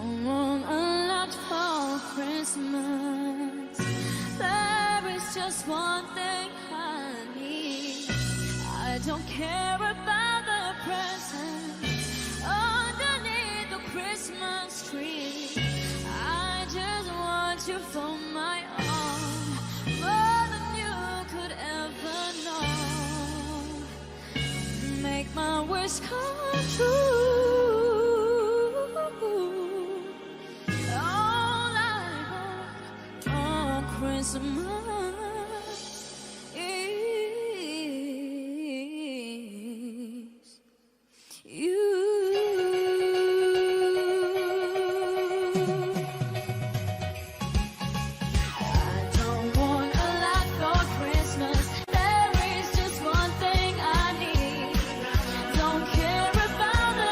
don't want a lot for Christmas. There is just one thing I need. I don't care about the presents underneath the Christmas tree. I just want you for my own, more than you could ever know. Make my wish come true. All I want for Christmas is you. There is just one thing I need. Don't care about the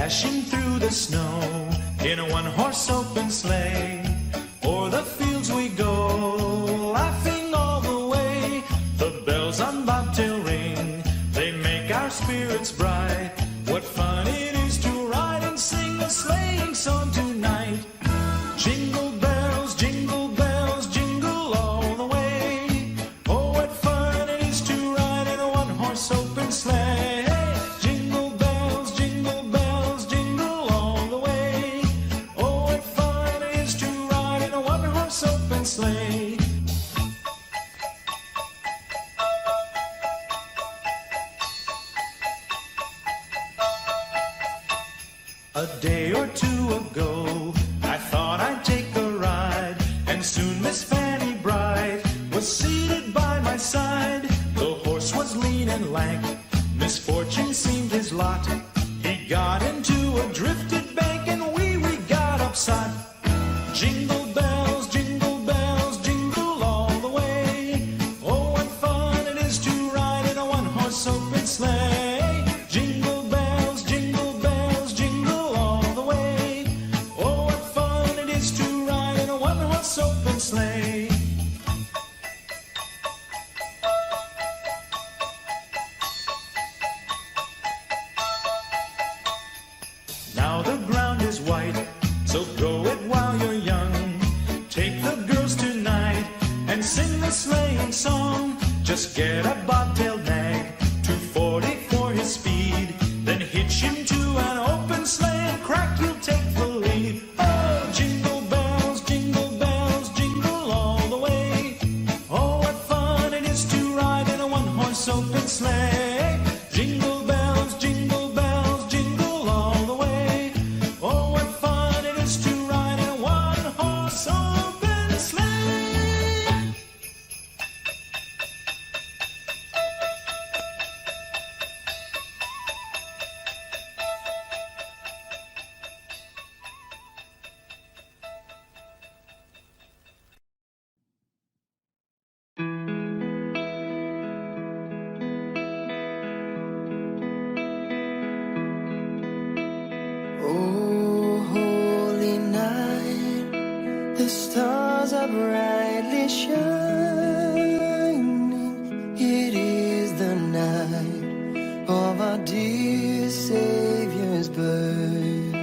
dashing through the snow in a one-horse open sleigh. O'er the fields we go, laughing all the way. The bells on bobtail ring, they make our spirits bright. What fun it is to ride and sing a sleighing song tonight. Jingle bells, jingle all the way. Oh, what fun it is to ride in a one-horse open sleigh. Jingle bells, jingle all the way. Oh, what fun it is to ride in a one-horse open sleigh. A day or two ago, I thought I'd take a ride, and soon Miss Fanny Bright was seated by my side. The horse was lean and lank, misfortune seemed his lot. He got into a drifted bank, and we got upset. Jingle bells, jingle all the way. Oh, what fun it is to ride in a one-horse open sleigh. Jingle bells, jingle all the way. Oh, what fun it is to ride in a one-horse open sleigh. Now the ground is white, so go it while you're young. Take the girls tonight and sing the sleighing song. Just get a bobtail nag, 240 for his speed. Then hitch him to an open sleigh and crack, you'll take the lead. Oh, jingle bells, jingle all the way. Oh, what fun it is to ride in a one-horse open sleigh. Jingle bells, jingle all the way. Oh, what fun it is to ride in a one-horse open sleigh. Oh, holy night, the stars are brightly shining. It is the night of our dear Savior's birth.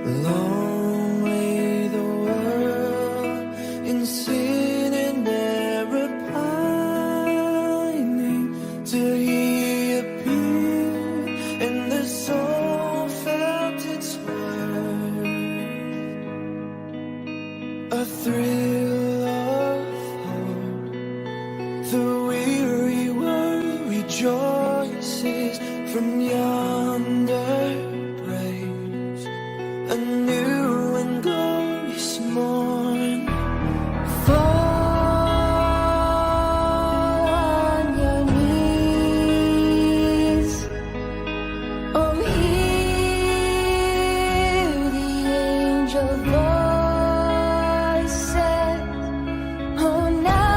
Long lay the world in sin and error pining, till He appeared and the soul felt its worth. A thrill of hope, the weary world rejoices from yonder praise. A new and glorious morn. Fall on your knees. Oh, hear the angel voices. Oh, night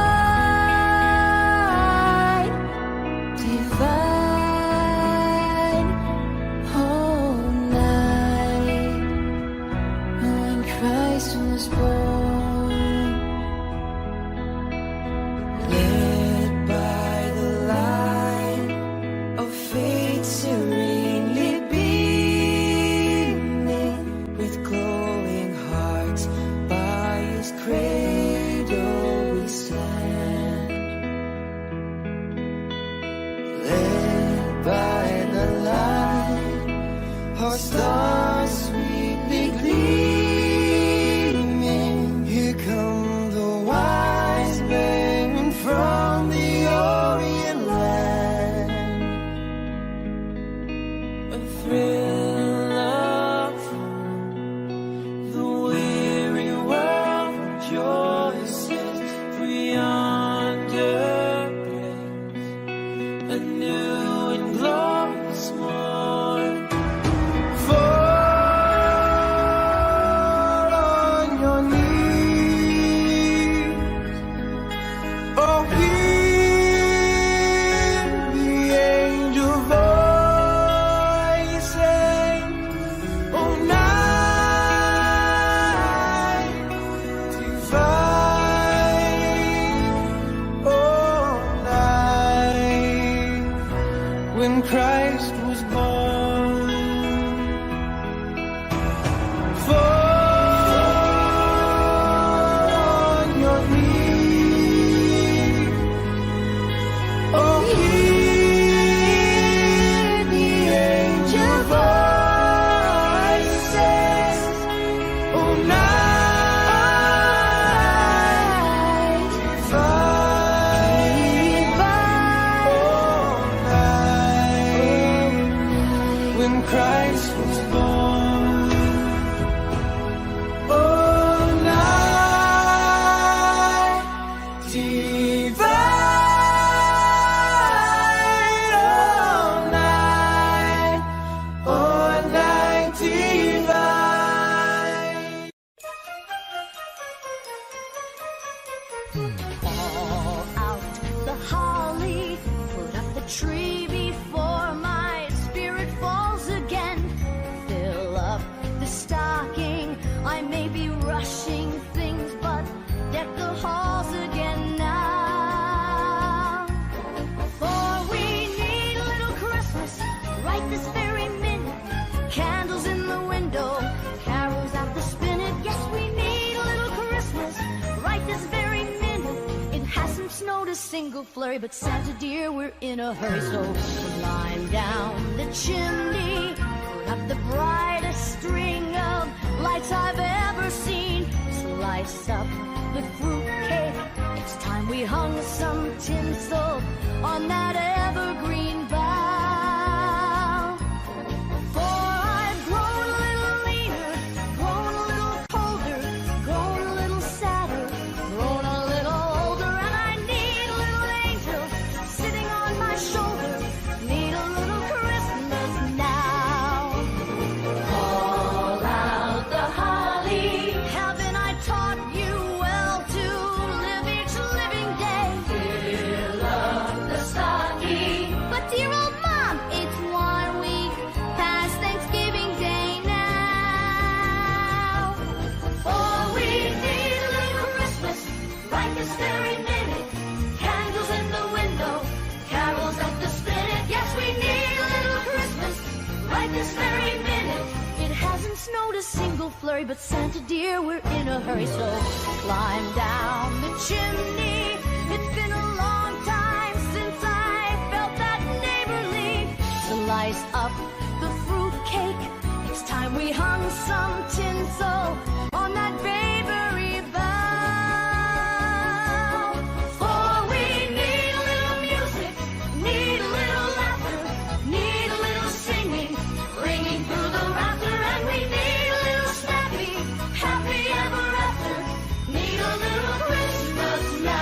divine. Oh, night when Christ was born. Led by the light of faith serenely beaming, with glowing hearts by His cradle we stand. Led by the light, our stars sweetly gleaming, All out the holly, put up the tree before my spirit falls again. Fill up the stocking, I may be rushing things, but deck the halls again now. For we need a little Christmas right this very minute. Candles in the window, carols out the spinet. Yes, we need a little Christmas right this very minute. It hasn't snowed a single flurry, but Santa dear, we're in a hurry. So climb down the chimney, put up the brightest string of lights I've ever seen. Slice up the fruitcake, it's time we hung some tinsel on that evergreen bough. For I've grown a little leaner, grown a little colder, grown a little sadder, grown a little older, and I need a little angel sitting on my shoulder. Need a little Christmas now. Call out the holly. Haven't I taught you well to live each living day? Fill up the stocking. But dear old Mom, it's 1 week past Thanksgiving Day now. For we need a little Christmas right this very minute. Candles in the window, carols at the spinet. Yes, we need a little Christmas right this very minute. It hasn't snowed a single flurry, but Santa dear, we're in a hurry. So climb down the chimney. It's been a long time since I felt that neighborly. Slice up the fruitcake, it's time we hung some tinsel on that bakery bough. For we need a little music, need a little laughter, need a little singing, ringing through the rafter, and we need a little snappy, happy ever after. Need a little Christmas now.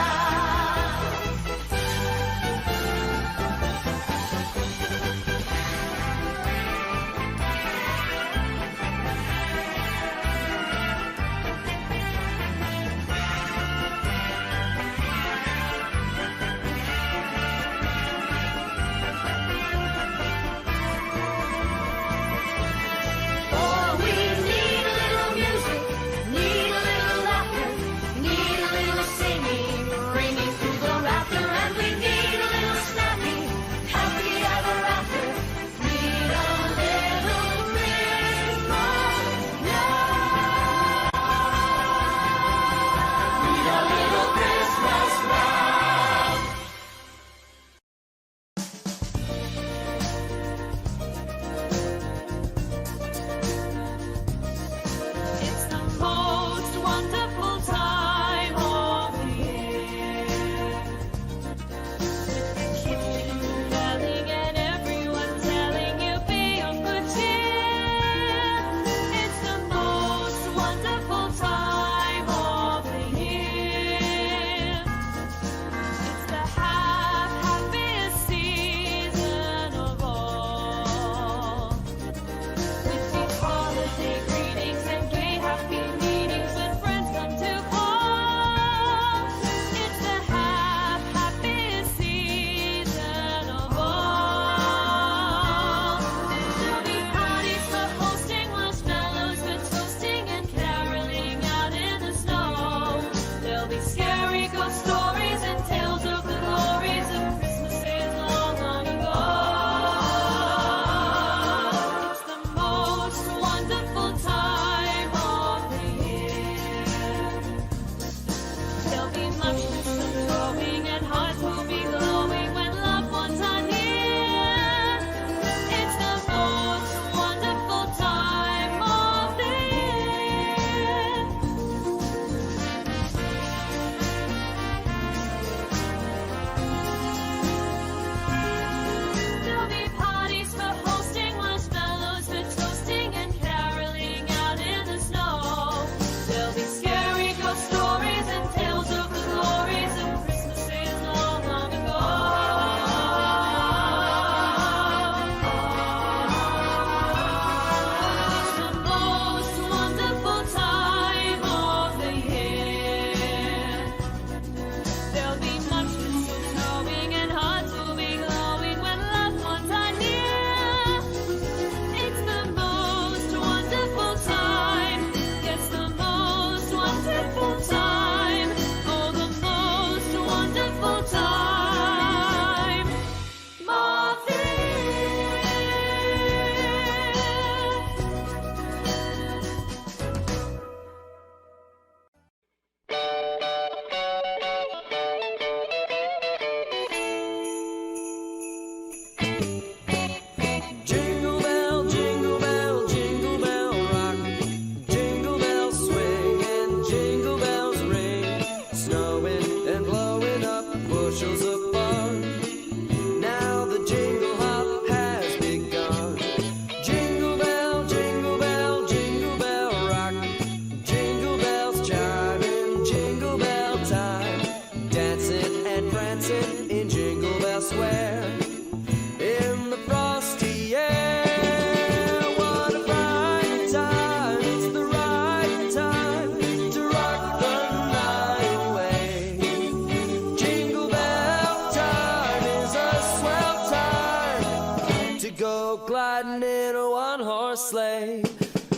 one-horse sleigh.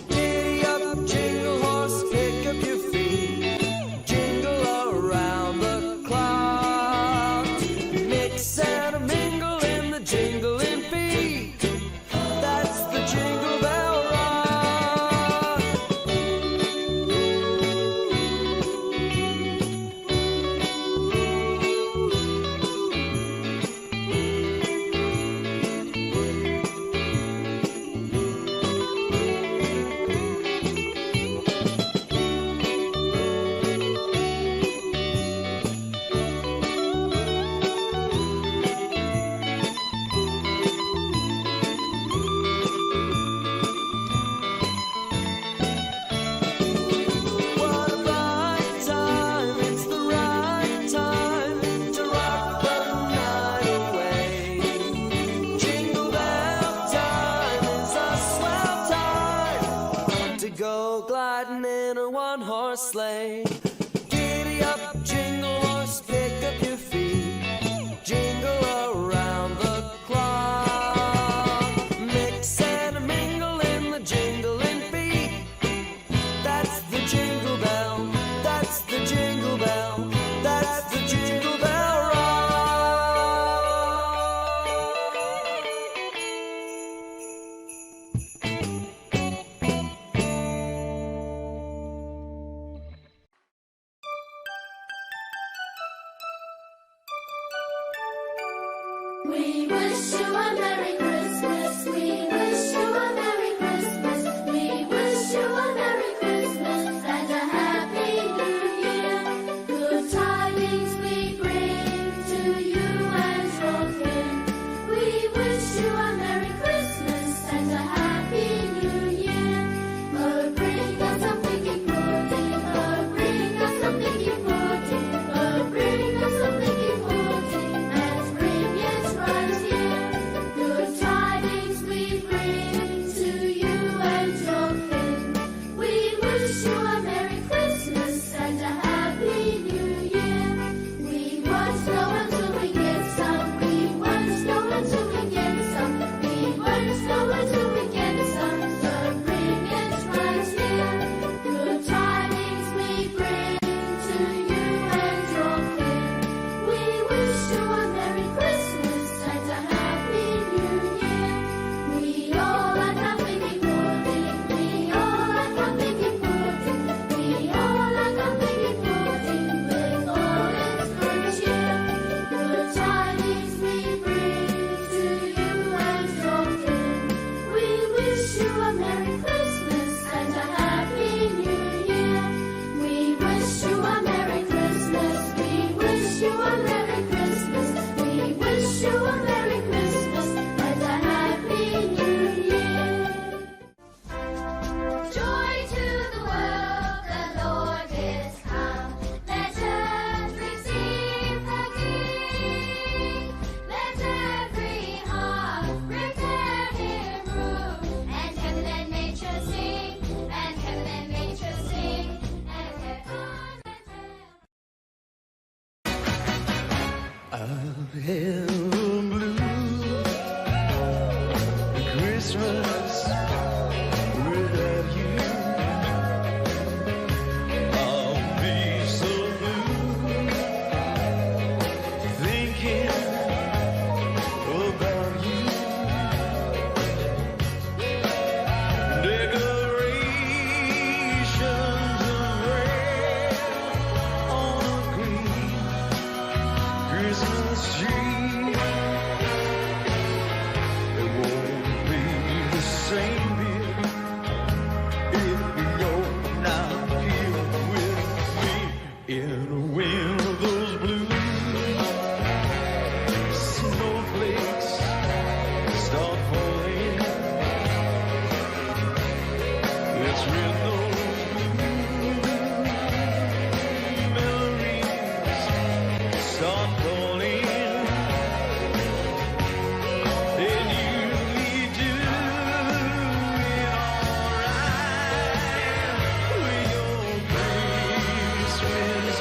Giddy up, jingle horse, pick up your feet. Jingle around the clock. Mix and mingle in the jingling beat. That's the Jingle Bell Rock. What a right time, it's the right time to rock the night away. Jingle bell time is a swell time to go gliding in a one-horse sleigh. Giddy up, jingle horse, pick up your feet. Jingle around the clock. Mix and mingle in the jingling beat. That's the Jingle Bell, that's the Jingle Bell, that's the Jingle Bell Rock. We wish you a Merry Christmas. We wish you a Merry Christmas. We wish you a Merry Christmas and a Happy New Year. Good tidings we bring to you and your kin. We wish you a Merry Christmas and a Happy New Year. Oh, bring us something important. Oh, bring us something important. Oh, bring us something important. And bring it right here. Good tidings we bring to you and your kin. We wish you a Merry Christmas and a Happy New Year. We won't know until we get some. We won't know until we get some. We won't know until we get some. So bring it right here. Good tidings we bring to you and your kin. We wish you a Merry Christmas and a Happy New Year. We all are nothing important. We all are nothing important. We all are nothing important. With all its good cheer. Good tidings we bring to you and your kin. We wish you a Merry Christmas and a Happy New Year. We wish you a Merry Christmas. We wish you a Merry Christmas. We wish you a Merry Christmas and a Happy New Year. Joy to the world, the Lord is come. Let earth receive her King. Let every heart prepare him room. And heaven and nature sing, and heaven and nature sing, and heaven and Pale blue Christmas without you. I'll be so blue thinking about you. Decorations of red on a green Christmas tree. It won't be the same dear if you're not here with me. In a wind of those blue snowflakes start falling. It's when those blue memories start calling. Then you'll be doing alright with your Christmas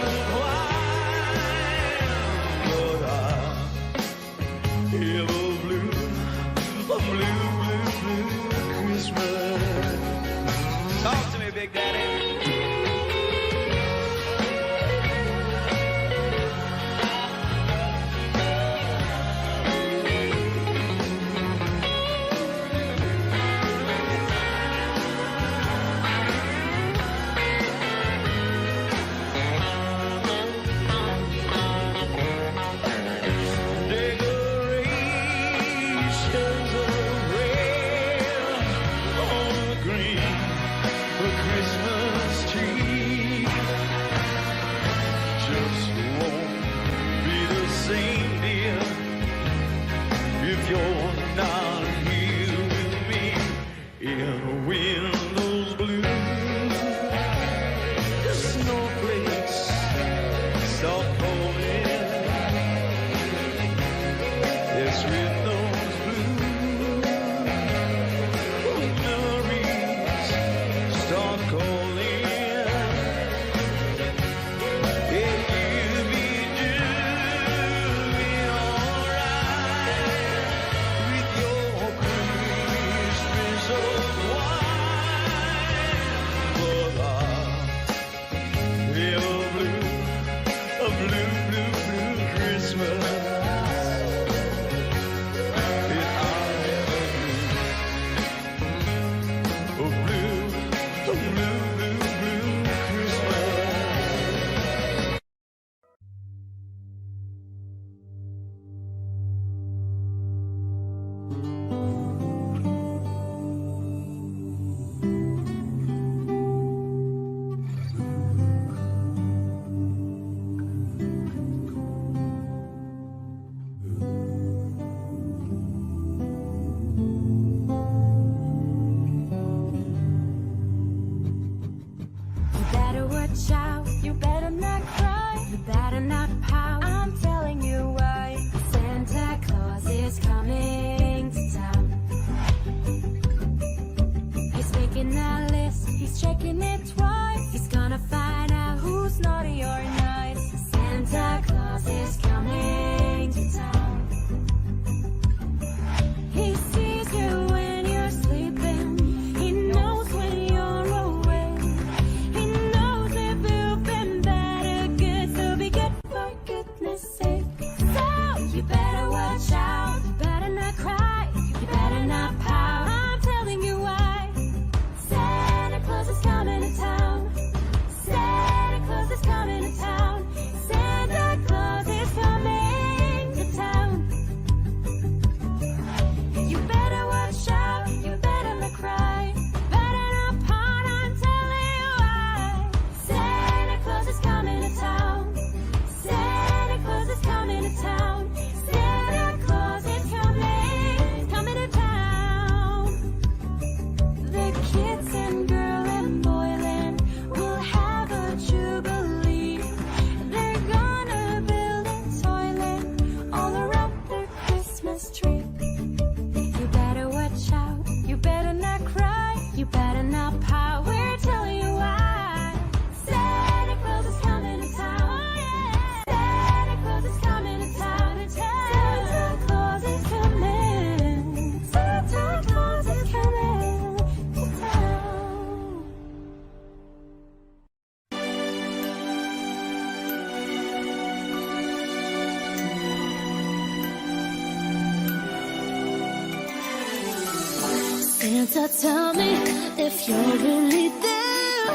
Santa, tell me if you're really there.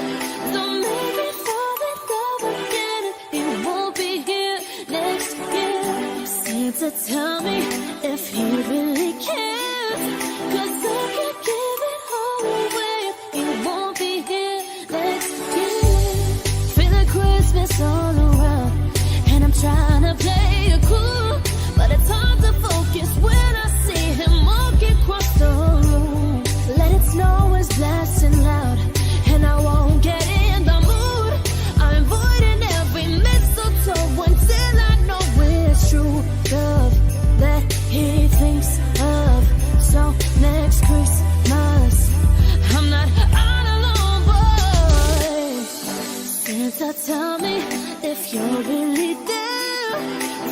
Don't make me fall in love again. You won't be here next year. Santa, tell me if he really cares. 'Cause I can't give it all away. You won't be here next year. Feeling Christmas all around, and I'm trying to play it cool, but it's hard to focus when I see him walk across the room. Let it snow is blasting loud, and I won't get in the mood. I'm avoiding every mistletoe until I know it's true love that he thinks of. So next Christmas, I'm not all alone, boy. Santa, tell me if you're really there.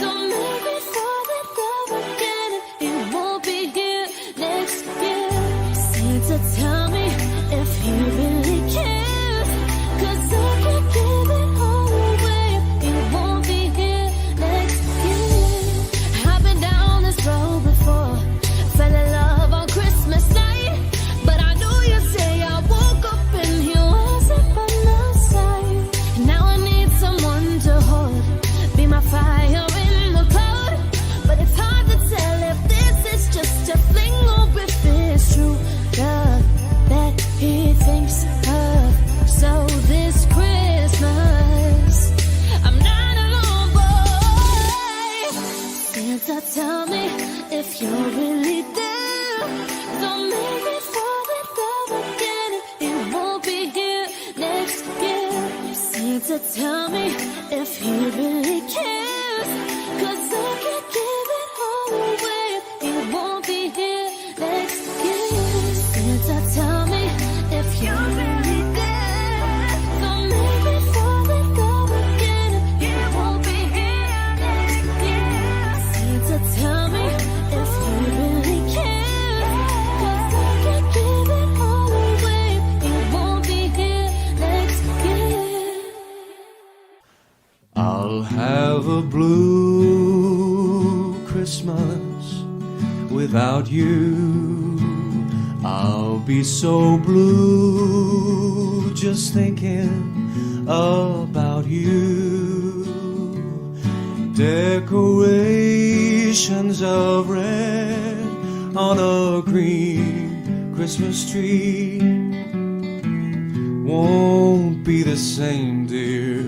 Don't make me fall in love again. You won't be here next year. Santa, tell me if he really cares. 'Cause I can't give it all away. You won't be here next year. I've been down this road before. Fell in love on Christmas night, but I knew you'd say I woke up and he wasn't by my side. Now I need someone to hold, be my fire in the cloud. But it's hard to tell if this is just a fling or if it's true love that he thinks of. So this Christmas, I'm not alone, boy. Santa, tell me if you're really there. Don't make me fall in love again. You won't be here next year. Santa, tell me if he really cares. 'Cause I can't give it all away. You won't be here next year. Santa, tell me if you're really there. Don't make me fall in love again. You won't be here next year. Santa, tell me if you really care. 'Cause I can't give it all away. You won't be here next year. I'll have a blue Christmas without you. I'll be so blue just thinking about you. Decorations of red on a green Christmas tree won't be the same, dear,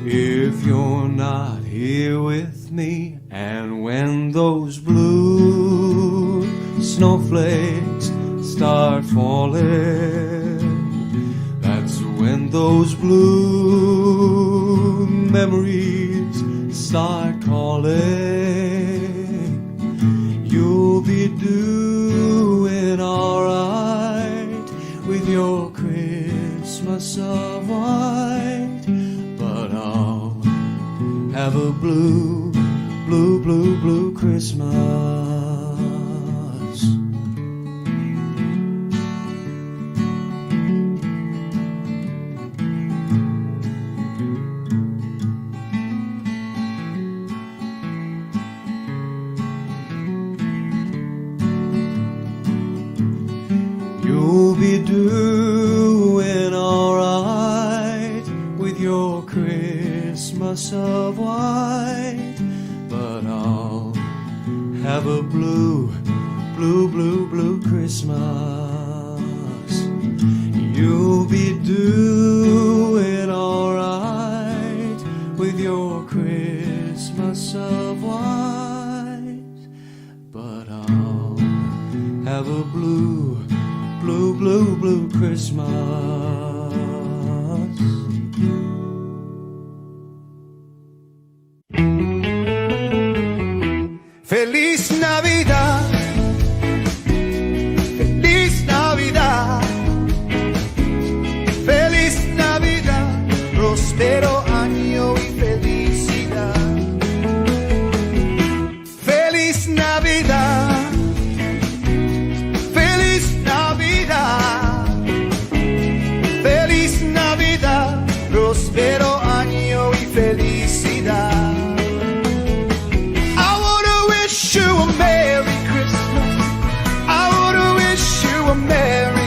if you're not here with me. And when those blue snowflakes start falling, that's when those blue memories start calling. You'll be doing alright with your Christmas of white, but I'll have a blue, blue, blue, blue Christmas. You'll be doing alright with your Christmas of white, but I'll have a blue, blue, blue, blue Christmas. You'll be doing alright with your Christmas of white, but I'll have a blue, blue, blue, blue Christmas. Feliz Navidad, feliz Navidad, feliz Navidad, próspero año y felicidad. Feliz Navidad, feliz Navidad, feliz Navidad, próspero año y felicidad. You a Merry Christmas. I wanna wish you a Merry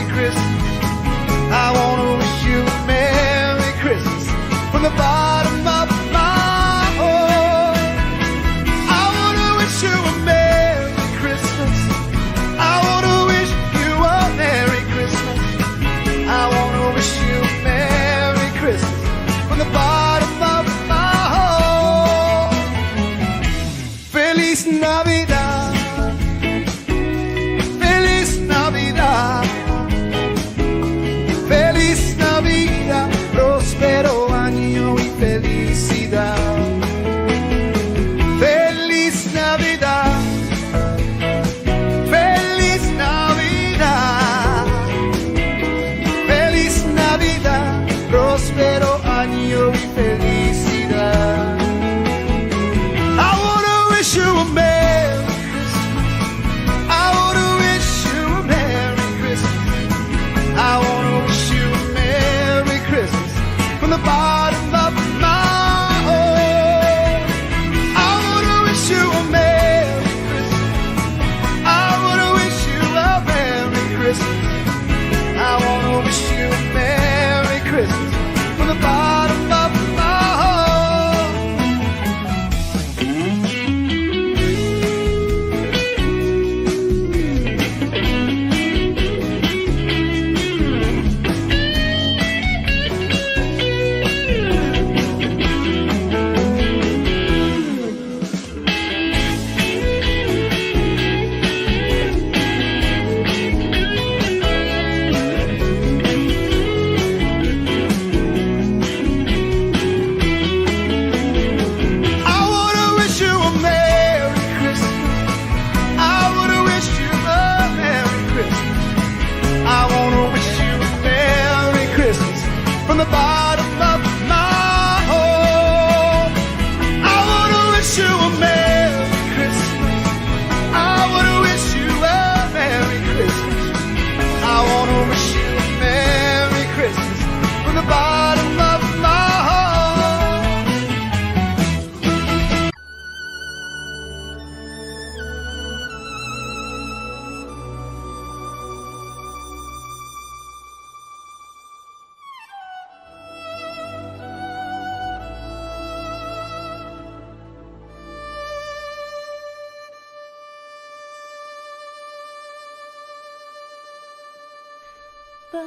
The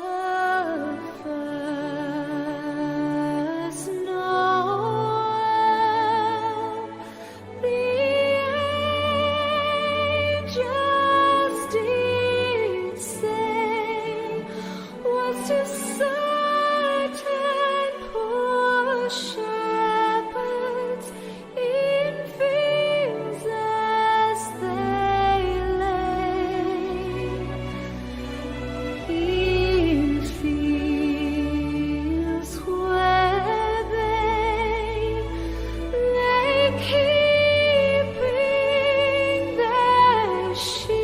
first Noel, the angels did say, was to certain poor shepherds in fields as they lay. In fields where they lay keeping their sheep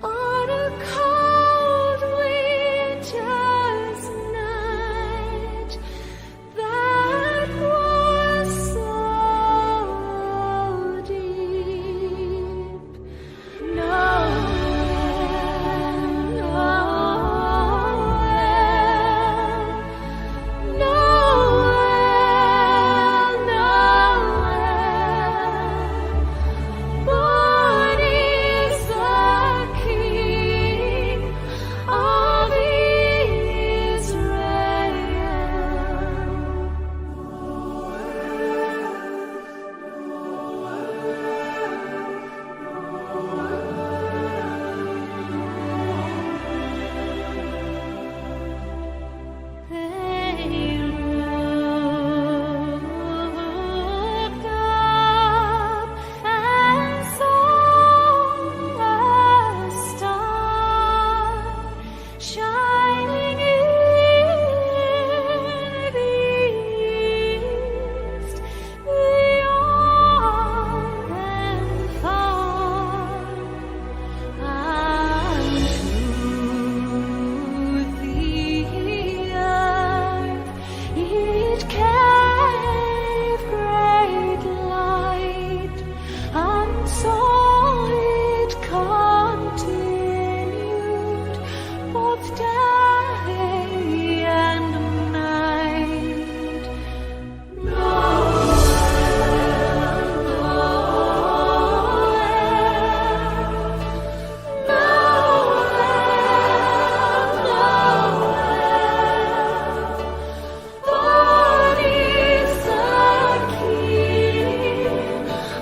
on a cold winter's night that was so deep. Noel, Noel, Noel, born is the King of They looked up and saw a star shining in the east, beyond and far. Unto the earth it gave great light, and so it continued both day and night. Noel, born is the King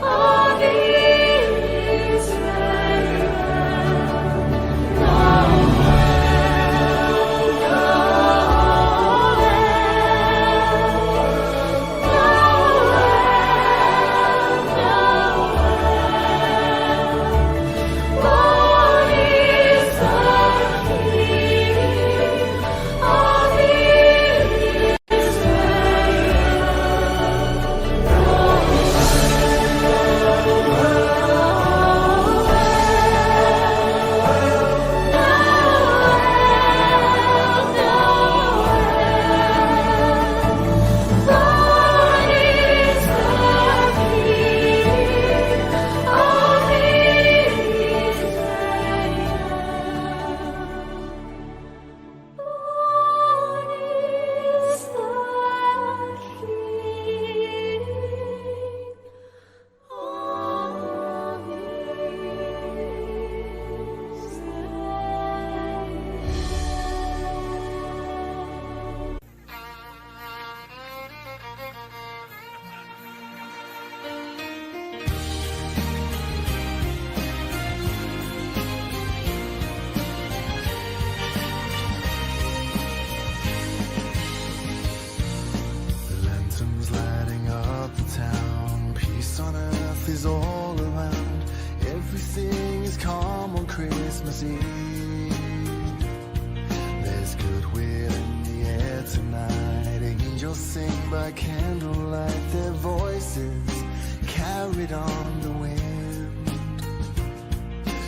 of is all around. Everything is calm on Christmas Eve. There's goodwill in the air tonight. Angels sing by candlelight, their voices carried on the wind.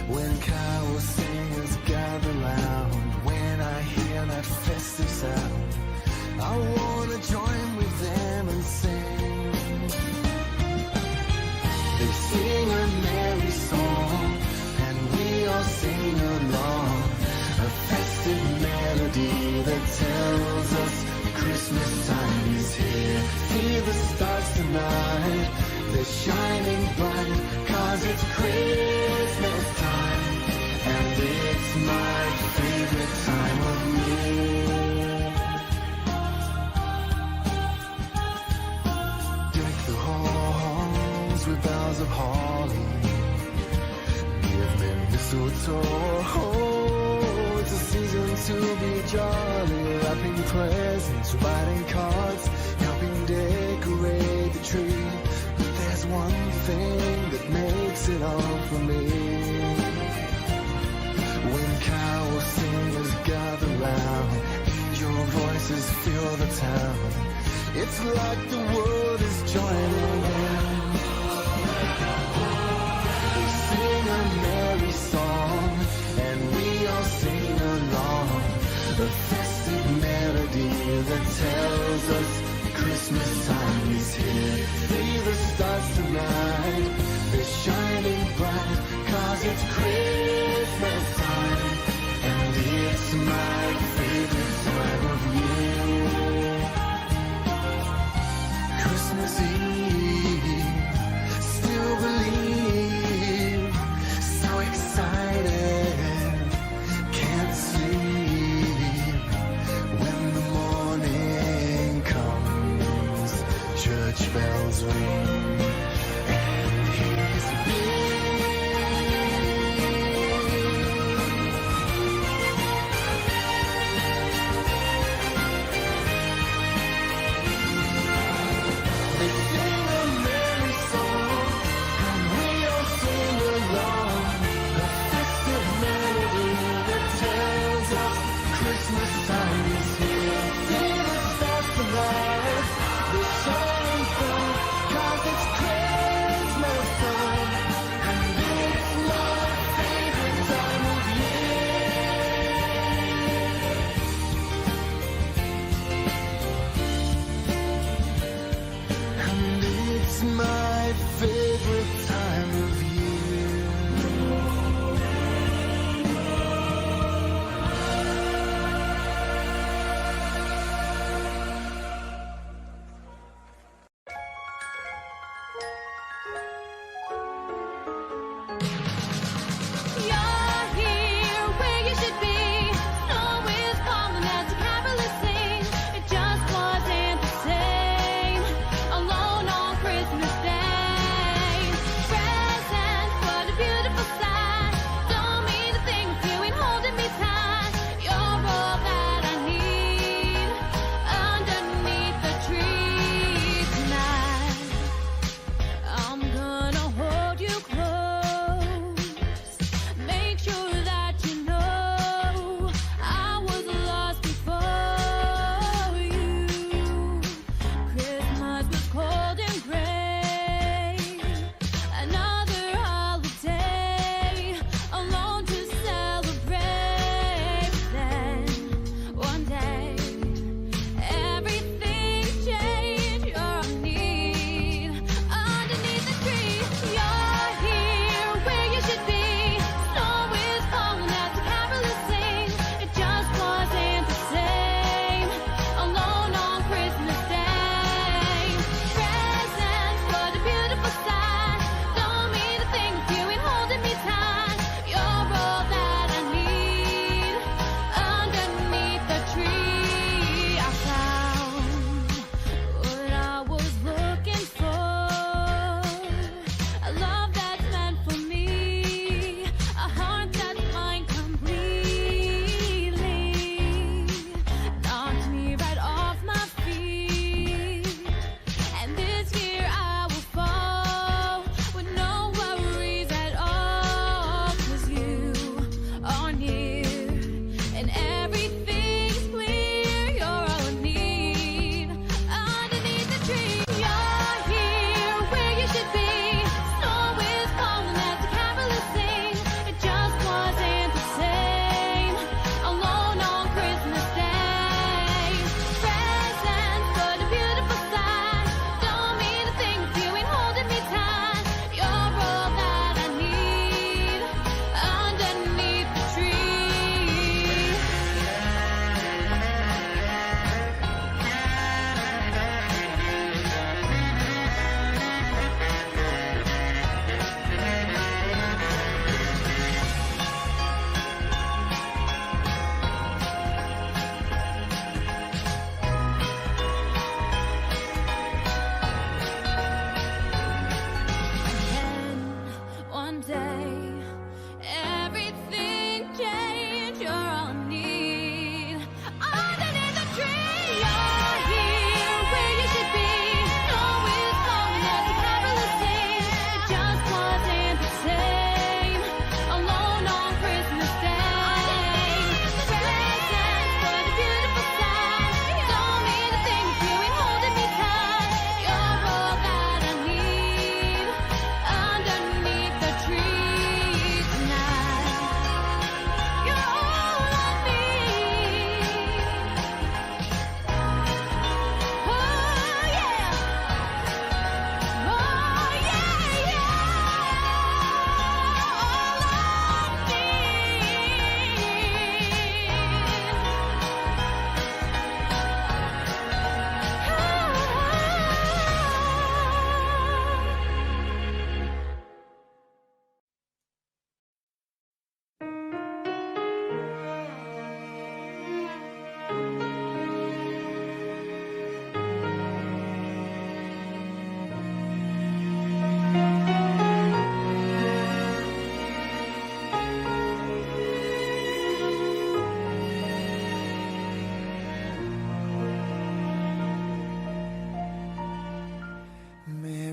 When carol singers gather round, when I hear that festive sound, I wanna join with them and sing. They sing a merry song, and we all sing along. A festive melody that tells us Christmas time is here. See the stars tonight, they're shining bright, 'cause it's Christmas time, and it's my favorite. favorite time of year. Deck the halls with boughs of holly. Give me mistletoe. It's a season to be jolly. Wrapping presents, writing cards, helping decorate the tree. But there's one thing that makes it all for me. When carol singers gather round, angel voices fill the town. It's like the world is joining in. They sing a merry song, and we all sing along. A festive melody that tells us Christmas time is here. See the stars tonight, they're shining bright, 'cause it's Christmas time, and it's my favorite time of year. Christmas Eve, still believe, so excited, can't sleep. When the morning comes, church bells ring, and he's They sing a merry song, and we all sing along. A festive melody that tells us Christmas time is here. See the stars tonight, they're shining bright, 'cause it's Christmas.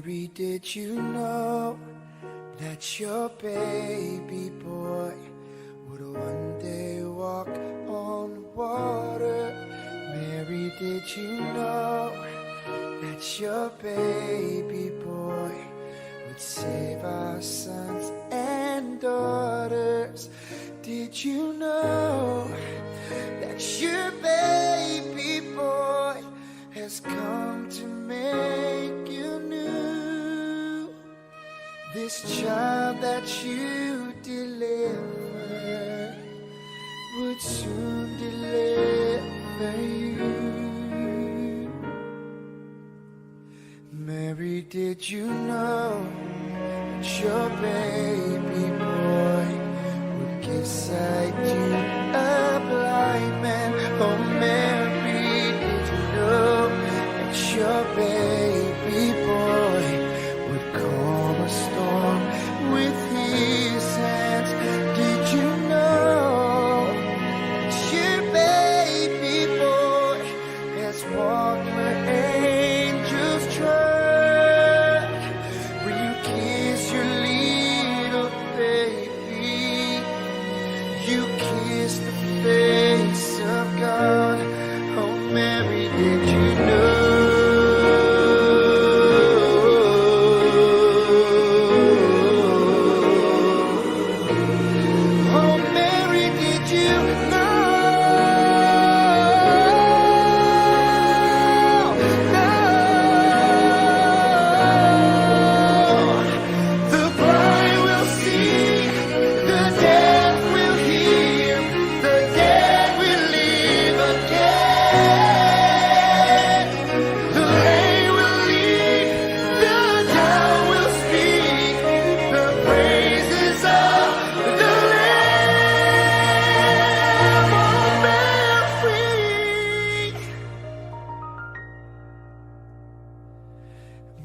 Mary, did you know that your baby boy would one day walk on water? Mary, did you know that your baby boy would save our sons and daughters? Did you know that your baby boy has come to make you new? This child that you deliver would soon deliver you. Mary, did you know that your baby boy would give sight to a blind man? Oh, Mary, did you know that your baby boy would calm a storm with his hands? Did you know that your baby boy has walked where angels trod? When you kiss your little baby, you kiss the face of God. Oh, Mary, did you know? Oh, Mary, did you know? The blind will see, the deaf will hear, the dead will live again. The lame will leap, the dumb will speak, the praises of the Lamb. Oh, Mary.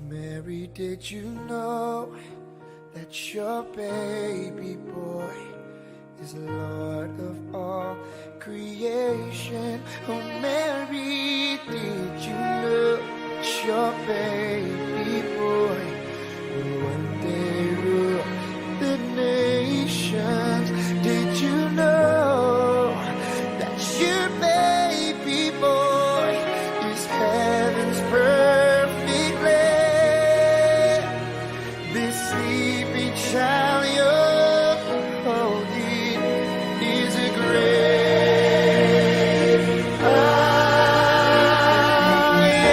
Mary, did you know that your baby boy is Lord of all creation? Oh, Mary, did you know that your baby boy will one day rule the nations? Did you know that your baby boy is heaven's perfect lamb? This sleeping child you're holding is a great I am.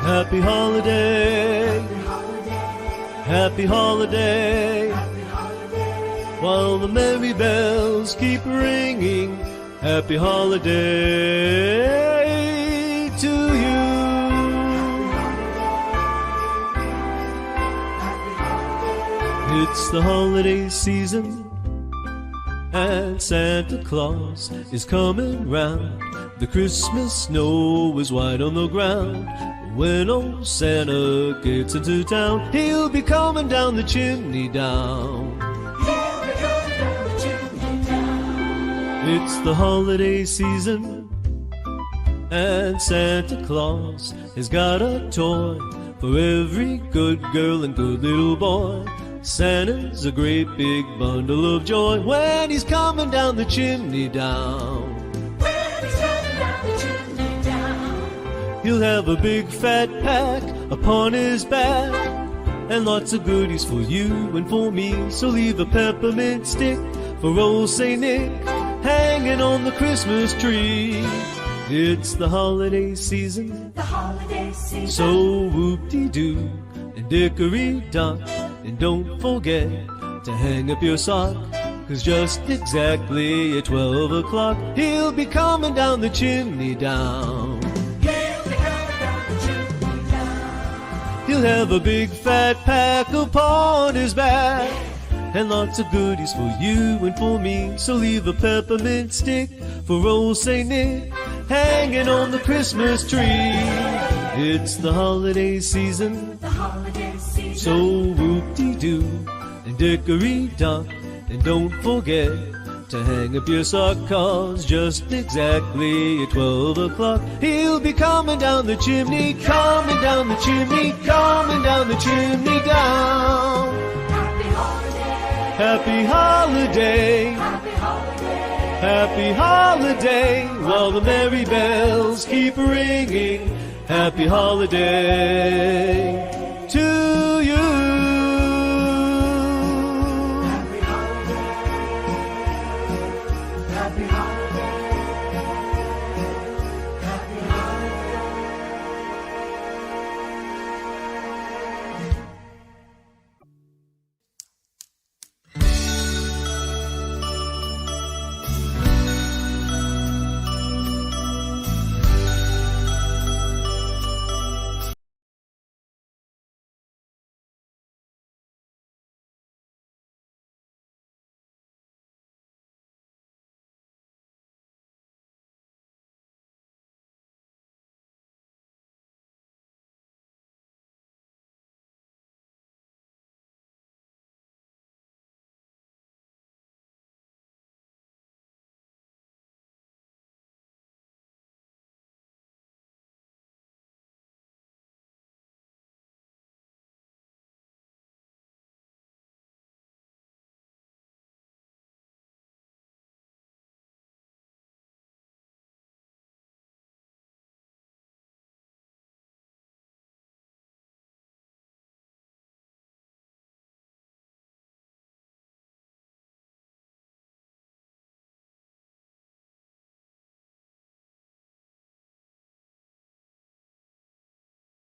Happy holiday, happy holiday, while the merry bells keep ringing. Happy holiday to you. It's the holiday season, and Santa Claus is coming round. The Christmas snow is white on the ground. When old Santa gets into town, he'll be coming down the chimney down. It's the holiday season, and Santa Claus has got a toy for every good girl and good little boy. Santa's a great big bundle of joy when he's coming down the chimney down. He'll have a big fat pack upon his back, and lots of goodies for you and for me. So leave a peppermint stick for old Saint Nick hanging on the Christmas tree. It's the holiday season, so whoop-de-doo and dickory-dock. And don't forget to hang up your sock, 'cause just exactly at 12 o'clock he'll be coming down the chimney down. He'll have a big fat pack upon his back, and lots of goodies for you and for me. So leave a peppermint stick for old Saint Nick hanging on the Christmas tree. It's the holiday season, so whoop-de-doo and dickory-dock. And don't forget to hang up your sock, 'cause just exactly at 12 o'clock he'll be coming down the chimney, coming down the chimney, coming down the chimney down. Happy holiday, happy holiday, while the merry bells keep ringing. Happy holiday.